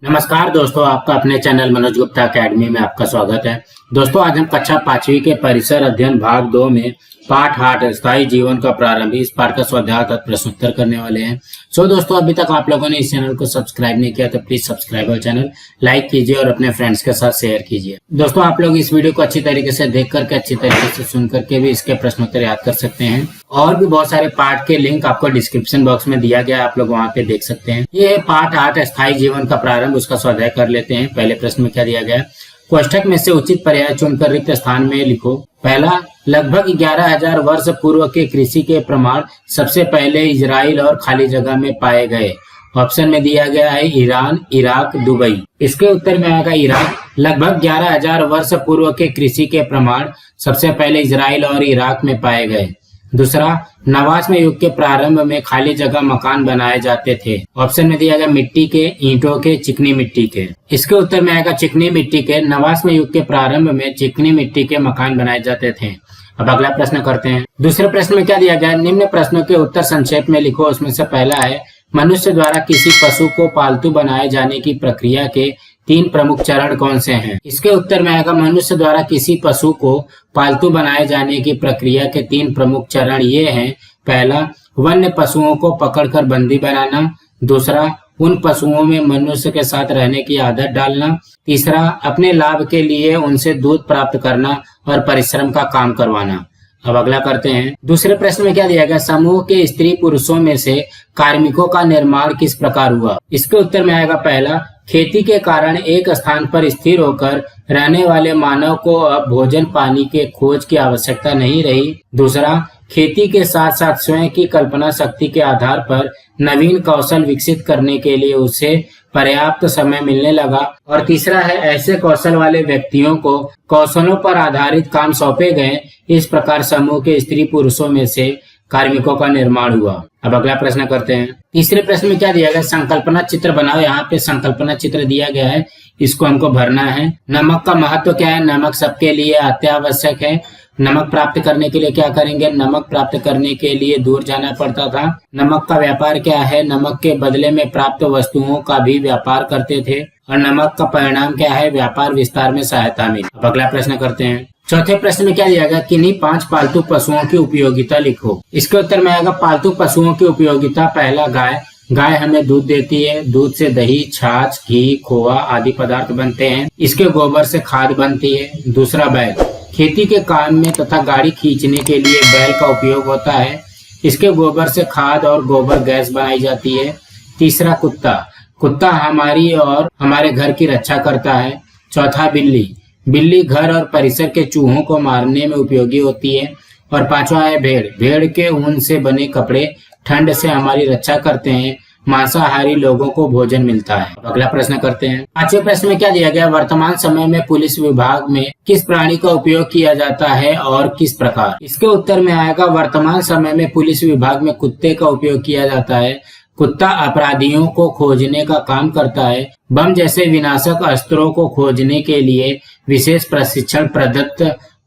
नमस्कार दोस्तों, आपका अपने चैनल मनोज गुप्ता अकेडमी में आपका स्वागत है। दोस्तों, आज हम कक्षा 5वीं के परिसर अध्ययन भाग 2 में पाठ 8 स्थायी जीवन का प्रारंभ इस पाठ का स्वाध्याय तथा प्रश्नोत्तर करने वाले हैं। दोस्तों, अभी तक आप लोगों ने इस चैनल को सब्सक्राइब नहीं किया तो प्लीज सब्सक्राइब और चैनल लाइक कीजिए और अपने फ्रेंड्स के साथ शेयर कीजिए। दोस्तों, आप लोग इस वीडियो को अच्छी तरीके से देख करके अच्छी तरीके से सुन करके भी इसके प्रश्नोत्तर याद कर सकते हैं। और भी बहुत सारे पाठ के लिंक आपको डिस्क्रिप्शन बॉक्स में दिया गया है, आप लोग वहाँ पे देख सकते हैं। ये है पाठ 8 स्थायी जीवन का प्रारंभ, उसका स्वाध्याय कर लेते हैं। पहले प्रश्न में क्या दिया गया है? कोष्ठक में से उचित पर्याय चुनकर रिक्त स्थान में लिखो। पहला, लगभग 11,000 वर्ष पूर्व के कृषि के प्रमाण सबसे पहले इजराइल और खाली जगह में पाए गए। ऑप्शन में दिया गया है ईरान, इराक, दुबई। इसके उत्तर में आएगा इराक। लगभग 11,000 वर्ष पूर्व के कृषि के प्रमाण सबसे पहले इजराइल और इराक में पाए गए। दूसरा, नवाश्म युग के प्रारंभ में खाली जगह मकान बनाए जाते थे। ऑप्शन में दिया गया मिट्टी के, ईंटों के, चिकनी मिट्टी के। इसके उत्तर में आएगा चिकनी मिट्टी के। नवाश्म युग के प्रारंभ में चिकनी मिट्टी के मकान बनाए जाते थे। अब अगला प्रश्न करते हैं। दूसरे प्रश्न में क्या दिया गया? निम्न प्रश्नों के उत्तर संक्षेप में लिखो। उसमें से पहला है, मनुष्य द्वारा किसी पशु को पालतू बनाए जाने की प्रक्रिया के 3 प्रमुख चरण कौन से हैं? इसके उत्तर में आएगा मनुष्य द्वारा किसी पशु को पालतू बनाए जाने की प्रक्रिया के 3 प्रमुख चरण ये हैं। पहला, वन्य पशुओं को पकड़कर बंदी बनाना। दूसरा, उन पशुओं में मनुष्य के साथ रहने की आदत डालना। तीसरा, अपने लाभ के लिए उनसे दूध प्राप्त करना और परिश्रम का काम करवाना। अब अगला करते हैं। दूसरे प्रश्न में क्या दिया गया? समूह के स्त्री पुरुषों में से कार्मिकों का निर्माण किस प्रकार हुआ? इसके उत्तर में आएगा पहला, खेती के कारण एक स्थान पर स्थिर होकर रहने वाले मानव को अब भोजन पानी के खोज की आवश्यकता नहीं रही। दूसरा, खेती के साथ साथ स्वयं की कल्पना शक्ति के आधार पर नवीन कौशल विकसित करने के लिए उसे पर्याप्त समय मिलने लगा। और तीसरा है, ऐसे कौशल वाले व्यक्तियों को कौशलों पर आधारित काम सौंपे गए। इस प्रकार समूह के स्त्री पुरुषों में से कार्मिकों का निर्माण हुआ। अब अगला प्रश्न करते हैं। तीसरे प्रश्न में क्या दिया गया? संकल्पना चित्र बनाओ। यहाँ पे संकल्पना चित्र दिया गया है, इसको हमको भरना है। नमक का महत्व क्या है? नमक सबके लिए अत्यावश्यक है। नमक प्राप्त करने के लिए क्या करेंगे? नमक प्राप्त करने के लिए दूर जाना पड़ता था। नमक का व्यापार क्या है? नमक के बदले में प्राप्त वस्तुओं का भी व्यापार करते थे। और नमक का परिणाम क्या है? व्यापार विस्तार में सहायता मिली। अब अगला प्रश्न करते हैं। चौथे प्रश्न में क्या दिया गया? किन्हीं 5 पालतू पशुओं की उपयोगिता लिखो। इसके उत्तर में आएगा पालतू पशुओं की उपयोगिता। पहला, गाय। गाय हमें दूध देती है। दूध से दही, छाछ, घी, खोआ आदि पदार्थ बनते हैं। इसके गोबर से खाद बनती है। दूसरा, बैल। खेती के काम में तथा गाड़ी खींचने के लिए बैल का उपयोग होता है। इसके गोबर से खाद और गोबर गैस बनाई जाती है। तीसरा, कुत्ता। कुत्ता हमारी और हमारे घर की रक्षा करता है। चौथा, बिल्ली। बिल्ली घर और परिसर के चूहों को मारने में उपयोगी होती है। और पांचवा है भेड़। भेड़ के ऊन से बने कपड़े ठंड से हमारी रक्षा करते हैं। मांसाहारी लोगों को भोजन मिलता है। अगला प्रश्न करते हैं। पांचवें प्रश्न में क्या दिया गया? वर्तमान समय में पुलिस विभाग में किस प्राणी का उपयोग किया जाता है और किस प्रकार? इसके उत्तर में आएगा वर्तमान समय में पुलिस विभाग में कुत्ते का उपयोग किया जाता है। कुत्ता अपराधियों को खोजने का काम करता है। बम जैसे विनाशक अस्त्रों को खोजने के लिए विशेष प्रशिक्षण प्रदत्त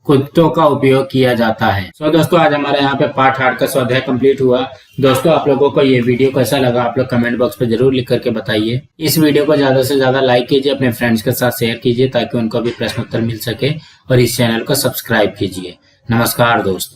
कुत्तों का उपयोग किया जाता है। दोस्तों, आज हमारे यहाँ पे पाठ 8 का स्वाध्याय कंप्लीट हुआ। दोस्तों, आप लोगों को ये वीडियो कैसा लगा आप लोग कमेंट बॉक्स पे जरूर लिख करके बताइए। इस वीडियो को ज्यादा से ज्यादा लाइक कीजिए, अपने फ्रेंड्स के साथ शेयर कीजिए ताकि उनको भी प्रश्न उत्तर मिल सके। और इस चैनल को सब्सक्राइब कीजिए। नमस्कार दोस्तों।